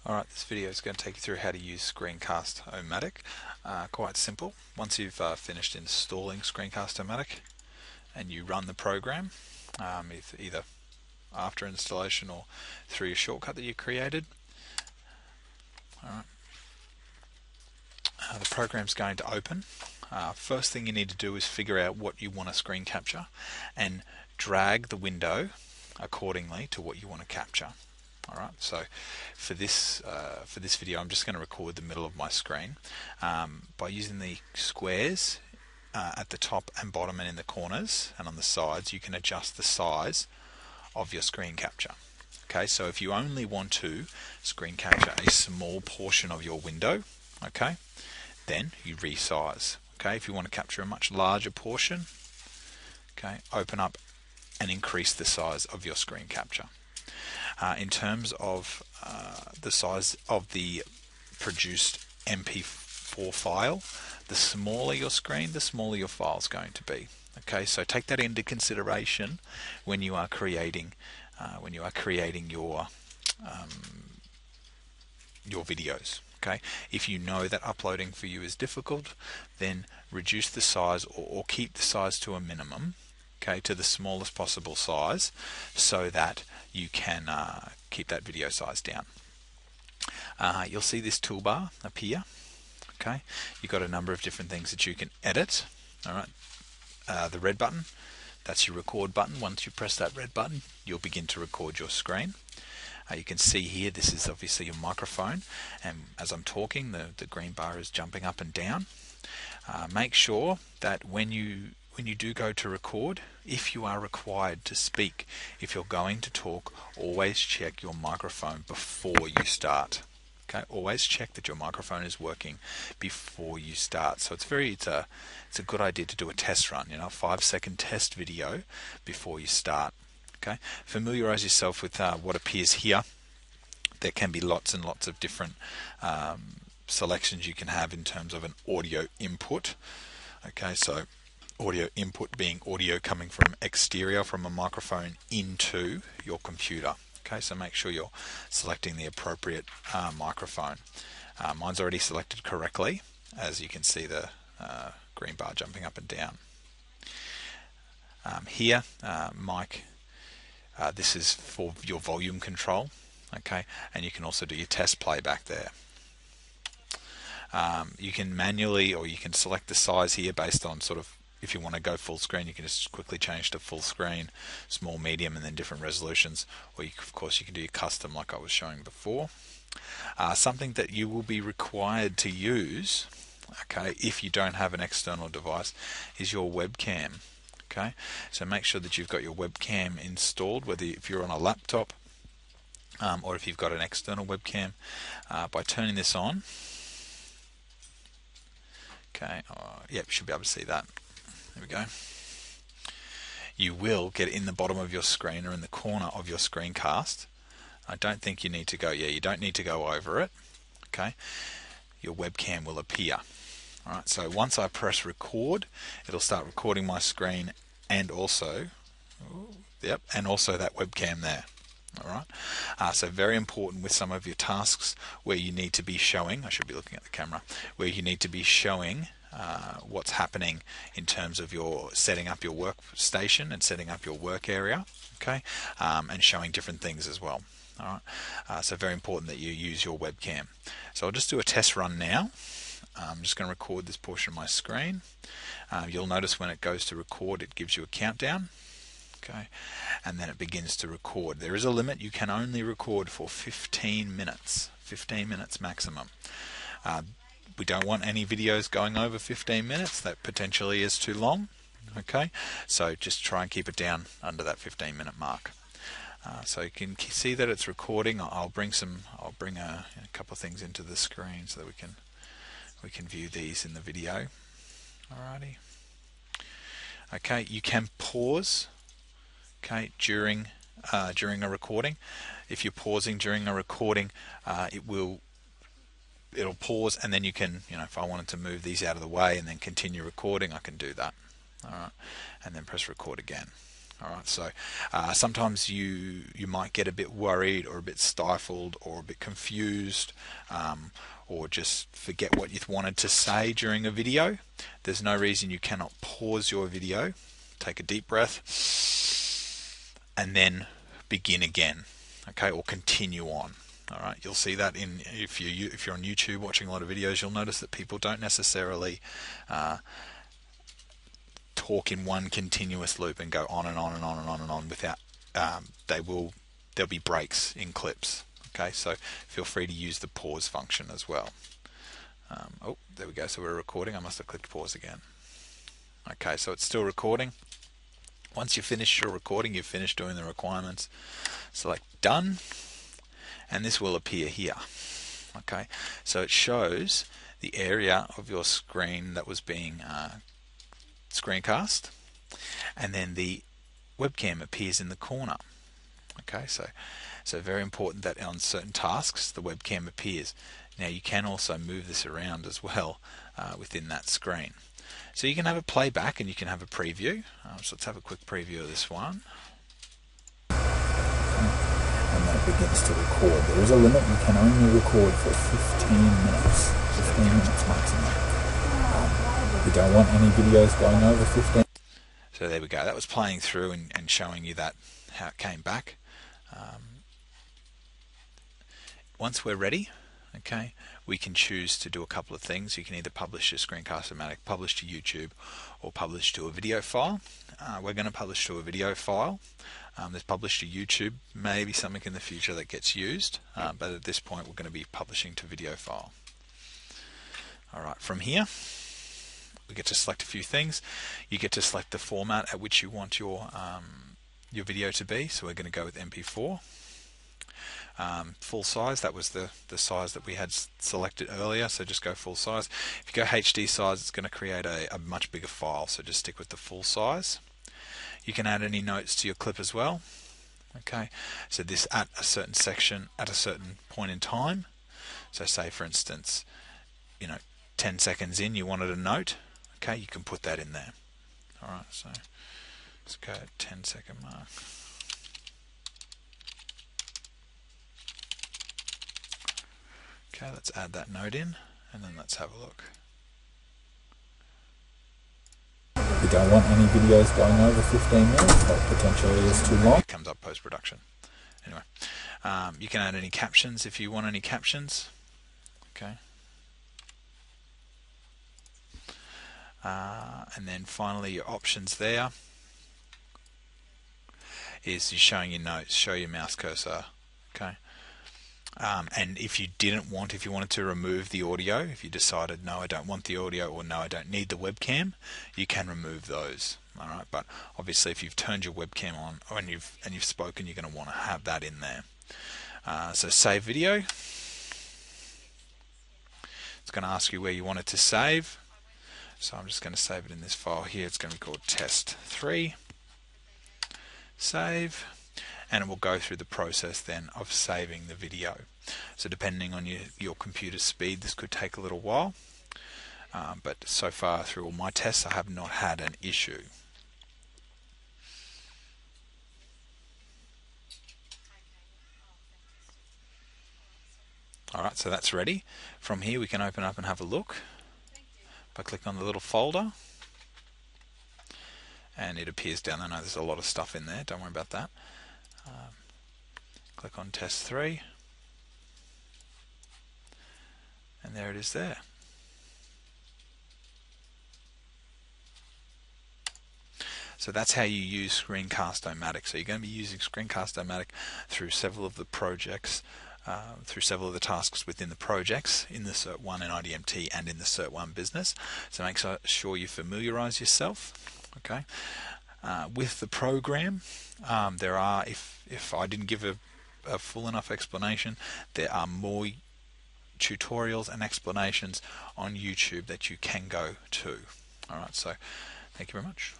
Alright, this video is going to take you through how to use Screencast O Matic. Quite simple. Once you've finished installing Screencast O Matic and you run the program, either after installation or through your shortcut that you created, alright, the program's going to open. First thing you need to do is figure out what you want to screen capture and drag the window accordingly to what you want to capture. Alright, so for this video I'm just going to record the middle of my screen by using the squares at the top and bottom and in the corners and on the sides. You can adjust the size of your screen capture. Okay, so if you only want to screen capture a small portion of your window, okay, then you resize. Okay, if you want to capture a much larger portion, okay, open up and increase the size of your screen capture. In terms of the size of the produced MP4 file, the smaller your screen, the smaller your file is going to be. Okay, so take that into consideration when you are creating your videos. Okay, if you know that uploading for you is difficult, then reduce the size or keep the size to a minimum. Okay, to the smallest possible size, so that you can keep that video size down. You'll see this toolbar appear. Okay, you've got a number of different things that you can edit. All right, the red button, that's your record button. Once you press that red button, you'll begin to record your screen. You can see here, this is obviously your microphone, and as I'm talking, the green bar is jumping up and down. Make sure that when you do go to record, if you are required to speak, if you're going to talk, always check your microphone before you start. Okay, always check that your microphone is working before you start. So it's a good idea to do a test run, a 5-second test video before you start. Okay, familiarize yourself with what appears here. There can be lots and lots of different selections you can have in terms of an audio input. Okay, so audio input being audio coming from exterior from a microphone into your computer. Okay, so make sure you're selecting the appropriate microphone. Mine's already selected correctly, as you can see the green bar jumping up and down. Here, mic, this is for your volume control. Okay, and you can also do your test playback there. You can manually, or you can select the size here based on if you want to go full screen, you can just quickly change to full screen, small, medium, and then different resolutions. Or of course you can do your custom like I was showing before. Something that you will be required to use, okay, if you don't have an external device, is your webcam. Okay, so make sure that you've got your webcam installed, whether if you're on a laptop or if you've got an external webcam. By turning this on, okay, yep, you should be able to see that. There we go. You will get in the bottom of your screen or in the corner of your screencast. I don't think you need to go, you don't need to go over it. Okay, your webcam will appear. Alright, so once I press record, it'll start recording my screen and also, that webcam there. Alright, so very important with some of your tasks where you need to be showing, I should be looking at the camera, where you need to be showing what's happening in terms of your setting up your workstation and setting up your work area, okay, and showing different things as well. All right, so very important that you use your webcam. So I'll just do a test run now. I'm just going to record this portion of my screen. You'll notice when it goes to record, it gives you a countdown. Okay, and then it begins to record. There is a limit. You can only record for 15 minutes. 15 minutes maximum. We don't want any videos going over 15 minutes. That potentially is too long. Okay, so just try and keep it down under that 15-minute mark. So you can see that it's recording. I'll bring a couple of things into the screen so that we can view these in the video. Alrighty. Okay, you can pause. Okay, during a recording. If you're pausing during a recording, it'll pause, and then you can, if I wanted to move these out of the way and then continue recording, I can do that. Alright, and then press record again. Alright, so sometimes you might get a bit worried or a bit stifled or a bit confused, or just forget what you wanted to say during a video. There's no reason you cannot pause your video, take a deep breath, and then begin again, okay, or continue on. All right, you'll see that if you're on YouTube watching a lot of videos, you'll notice that people don't necessarily talk in one continuous loop and go on and on and on and on and on without. There'll be breaks in clips. Okay, so feel free to use the pause function as well. Oh, there we go. So we're recording. I must have clicked pause again. Okay, so it's still recording. Once you finish your recording, you've finished doing the requirements. Select done, and this will appear here. Okay, so it shows the area of your screen that was being screencast, and then the webcam appears in the corner. Okay, so very important that on certain tasks the webcam appears. Now you can also move this around as well within that screen. So you can have a playback and you can have a preview. So let's have a quick preview of this one. And that begins to record. There is a limit, you can only record for 15 minutes. 15 minutes maximum. We don't want any videos going over 15. So there we go. That was playing through and showing you that how it came back. Once we're ready, okay, we can choose to do a couple of things. You can either publish to Screencast O Matic, publish to YouTube, or publish to a video file. We're going to publish to a video file. There's publish to YouTube, maybe something in the future that gets used, but at this point we're going to be publishing to video file. Alright, from here we get to select a few things. You get to select the format at which you want your video to be. So we're going to go with MP4. Full size, that was the size that we had selected earlier, so just go full size. If you go HD size, it's going to create a much bigger file, so just stick with the full size. You can add any notes to your clip as well. Okay, so this at a certain section at a certain point in time. So say for instance, 10 seconds in you wanted a note, okay, you can put that in there. Alright, so let's go at 10-second mark. Okay, let's add that note in, and then let's have a look. We don't want any videos going over 15 minutes, that potentially is too long. It comes up post-production. Anyway, you can add any captions if you want any captions. Okay. And then finally your options there is you're showing your notes, show your mouse cursor. Okay. And if you wanted to remove the audio, if you decided no I don't want the audio or no I don't need the webcam, you can remove those. Alright, but obviously if you've turned your webcam on and you've spoken, you're going to want to have that in there. So save video. It's going to ask you where you want it to save. So I'm just going to save it in this file here. It's going to be called test3. Save. And it will go through the process then of saving the video. So depending on your computer speed, this could take a little while. But so far through all my tests, I have not had an issue. Alright, so that's ready. From here we can open up and have a look. I click on the little folder and it appears down there. I know there's a lot of stuff in there, don't worry about that. Click on test 3 and there it is there. So that's how you use Screencast O Matic. So you're going to be using Screencast O Matic through several of the projects, through several of the tasks within the projects in the Cert 1 and IDMT and in the Cert 1 business. So make sure you familiarize yourself, okay, with the program. There are, if I didn't give a full enough explanation, there are more tutorials and explanations on YouTube that you can go to. Alright, so thank you very much.